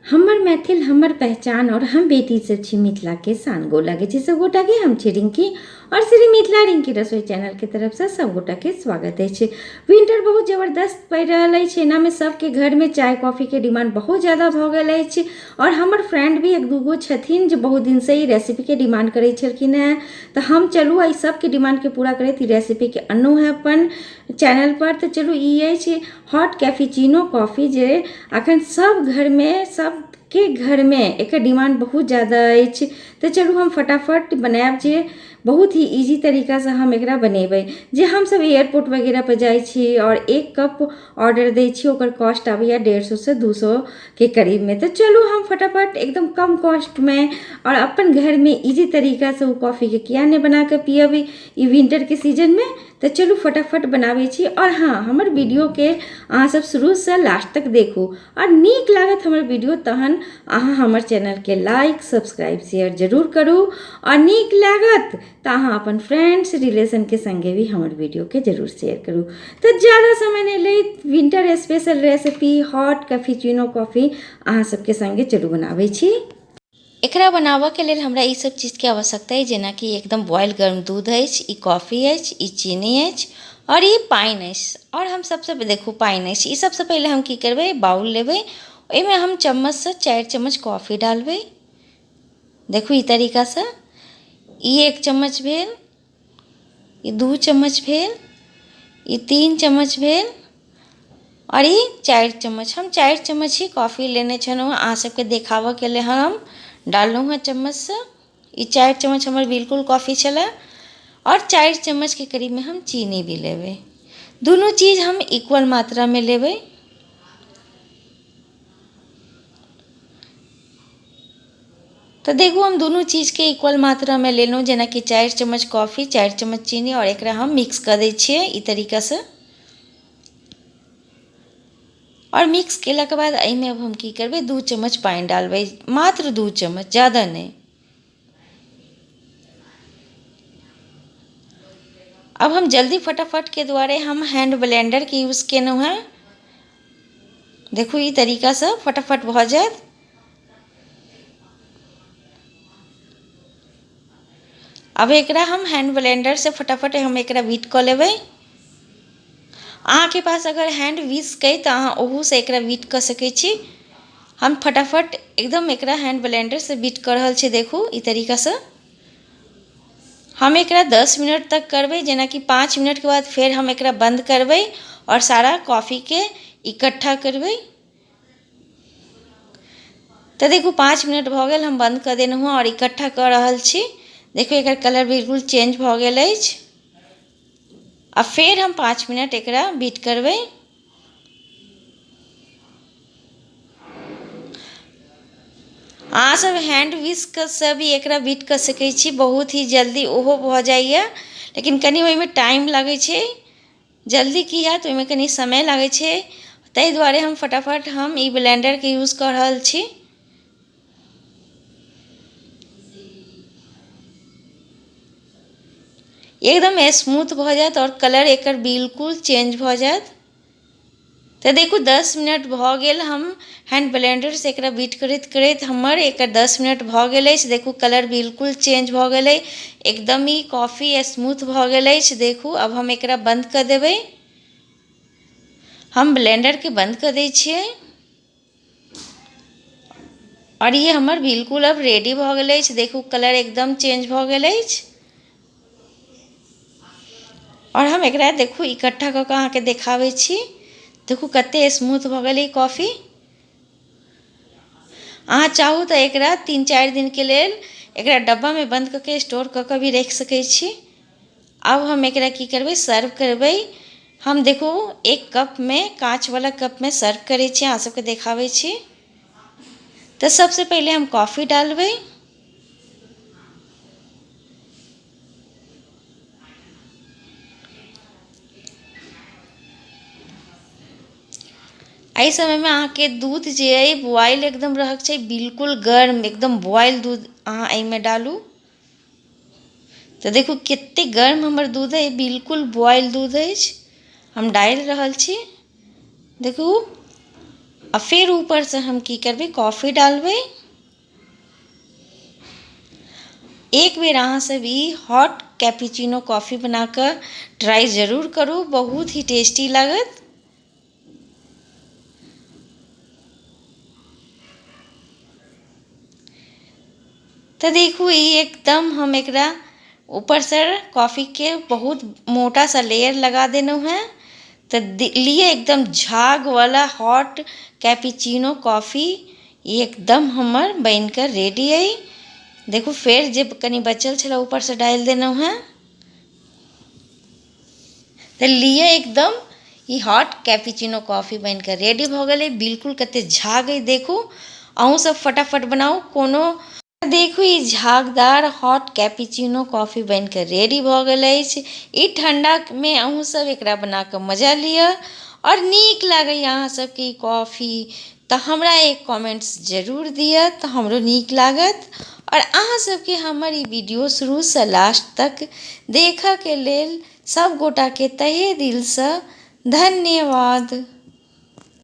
हमर मैथिल हमर पहचान और हम बेटी सब छी मिथिला के शान। गोला के सब गोटा के हम छी रिंकी और श्री मिथिला रिंकी रसोई चैनल के तरफ से सब गोटा के स्वागत है। विंटर बहुत जबरदस्त पड़ रहा है। एना में सबके घर में चाय कॉफी के डिमांड बहुत ज्यादा भ गल है। और हमर फ्रेंड भी एक दूगो छथिन जो बहुत दिन से ही रेसिपी के डिमांड करे छलखिन है। तो हम चलू आई सबके डिमांड के पूरा करे थी रेसिपी के अनु है अपन चैनल पर। तो चलू ये हॉट कैफेचिनो कॉफी जे अखन सब घर में सब के घर में एक डिमांड बहुत ज़्यादा है। तो चलू हम फटाफट बनाएब जे बहुत ही इजी तरीका से हम एकरा बनेबै। जे हम सब एयरपोर्ट वगैरह पर जाई छी और एक कप ऑर्डर दै छी ओकर कॉस्ट आबैया 150 से 200 के करीब में। तो चलू हम फटाफट एकदम कम कॉस्ट में और अपन घर में इजी तरीका से वो कॉफ़ी के किया नहीं बना के पियब ई विंटर के सीजन में। तो चलू फटाफट बनाबै छी। और हाँ, हमर वीडियो के अहाँ सब शुरू से लास्ट तक देखू और नीक लागत हमर वीडियो तहन अहाँ हमर चैनल के लाइक सब्सक्राइब शेयर जरूर करू। और नीक लागत तो अहाँ अपन फ्रेंड्स रिलेशन के संगे भी हमर वीडियो के जरूर शेयर करू। तो ज़्यादा समय नहीं ले, winter special recipe hot cappuccino coffee अहाँ सबके संगे चलू बनाबै छी। एकरा बनाबऽ के लेल हमरा ई सब चीज़ के आवश्यकता है, जेना कि एकदम बॉयल गर्म दूध अछि, ई कॉफ़ी अछि, ई चीनी अछि और ई पानि अछि। और हम सबसे देखू पानि अछि। ई सबसे पहले हम की करबै, बाउल लेबै, ओहिमे हम चम्मच से 4 चम्मच कॉफ़ी डालबै। देखू ई तरीका से। ई 1 चम्मच भेल, ई 2 चम्मच भेल, ई 3 चम्मच भेल और ई 4 चम्मच। हम 4 चम्मच ही कॉफ़ी लेने छलहुँ। अहाँ सबके देखाबऽ के लिए हम डाललहुँ हैं चम्मच से। ये 4 चम्मच हमारे बिल्कुल कॉफ़ी चला। और 4 चम्मच के करीब में हम चीनी भी लेबै। दोनों चीज़ हम इक्वल मात्रा में लेबै। तो देखो हम दोनों चीज़ के इक्वल मात्रा में ले लूँ, जेना कि 4 चम्मच कॉफ़ी 4 चम्मच चीनी और एकरा हम मिक्स कर दै छियै ई तरीका से। और मिक्स केला के बाद एहिमे अब हम की करबै, 2 चम्मच पानी डालबै, मात्र 2 चम्मच, ज़्यादा नहीं। अब हम जल्दी फटाफट के द्वारे हम हैंड ब्लेंडर के यूज़ केलहुँ हैं। देखू ई तरीका से फटाफट भऽ जायत। अब एकरा हम हैंड ब्लेंडर से फटाफट हम एकरा बीट कऽ लेबै। अहाँ के पास अगर हैंड विस्क है तो अहाँ ओहू से एकरा बीट कर सकै छी। हम फटाफट एकदम एकरा हैंड ब्लेंडर से बीट कर रहल छी। देखू ई तरीका से हम एकरा 10 मिनट तक करबै, जेना कि 5 मिनट के बाद फिर हम एकरा बंद करबै और सारा कॉफ़ी के इकट्ठा करबै। तो देखू 5 मिनट भऽ गेल, हम बंद कर देलहुँ और इकट्ठा कर रहल छी। देखो एकर कलर बिल्कुल चेंज भऽ गेल अछि। अब फिर हम 5 मिनट एकरा बीट करबै। अहाँ सब हैंड विस्क से भी एकरा बीट कर सकै छी, बहुत ही जल्दी ओहो भऽ जाइए। लेकिन कनि ओहिमे टाइम लागै छै। जल्दी की हैत ओहिमे कनि समय लागै छै, ताहि दुआरे हम फटाफट हम ई ब्लेंडर के यूज़ कर रहल छी। एकदम स्मूथ भऽ जायत और कलर एकर बिल्कुल चेंज भऽ जायत। तो देखू 10 मिनट भऽ गेल, हम हैंड ब्लेंडर से एकरा बीट करैत करैत हमर एकर 10 मिनट भऽ गेल अछि। देखू कलर बिल्कुल चेंज भऽ गेल है, एकदम ही कॉफ़ी स्मूथ भऽ गेल अछि। देखू अब हम एकरा बंद कर देबै। हम ब्लेंडर के बंद कर दै छियै और ये हमर बिल्कुल अब रेडी भऽ गेल अछि। देखू कलर एकदम चेंज भऽ गेल अछि। और हम एकरा देखू इकट्ठा कऽ के अहाँके देखाबै छी। देखू कते स्मूथ भऽ गेल कॉफ़ी। अहाँ चाहू तो एकरा 3-4 दिन के लेल एकरा डब्बा में बंद करके स्टोर करके भी रख सकै छी। अब हम एकरा की करबै, सर्व करबै। हम देखू 1 कप में, कांच वाला कप में सर्व करै छी, अहाँ सबके देखाबै छी। तो सबसे पहले हम कॉफ़ी डालबै। एहि समय में अहाँ के दूध जे है बॉयल एकदम रहक छै, बिल्कुल गर्म एकदम बॉयल दूध अहाँ एहिमे डालू। तो देखू कते गर्म हमर दूध है, बिल्कुल बॉयल दूध अछि। हम डालि रहल छी। देखू आ फिर ऊपर से हम की करबे कॉफ़ी डालबे। एक बेर अहाँ सब ई हॉट कैपुचिनो कॉफ़ी बना कर ट्राई जरूर करू, बहुत ही टेस्टी लागत। तो देखू ई एकदम हम एकरा ऊपर से कॉफ़ी के बहुत मोटा सा लेयर लगा देना है। तो लिए एकदम झाग वाला हॉट कैपुचिनो कॉफ़ी एकदम हमर बनकर रेडी है। देखो फिर जब कनी बचल छला ऊपर से डाल देना है। तो लिए एकदम ये हॉट कैपुचिनो कॉफ़ी बनकर रेडी भ गए। बिल्कुल कते झाग है, देखू अहूँ सब फटाफट बनाओ कोनो। देखू ई झागदार हॉट कैपुचिनो कॉफ़ी बनकर रेडी भ गए। ई ठंडा में अहूँ सब एकरा बना कर मजा लिया और नीक लागे अहाँ सबके कॉफ़ी तो हमरा एक कमेंट्स जरूर दिया तो हमरो नीक लागत। और अहाँ सबके हमर ई वीडियो शुरू से लास्ट तक देखा के लेल सब गोटा के तहे दिल से धन्यवाद।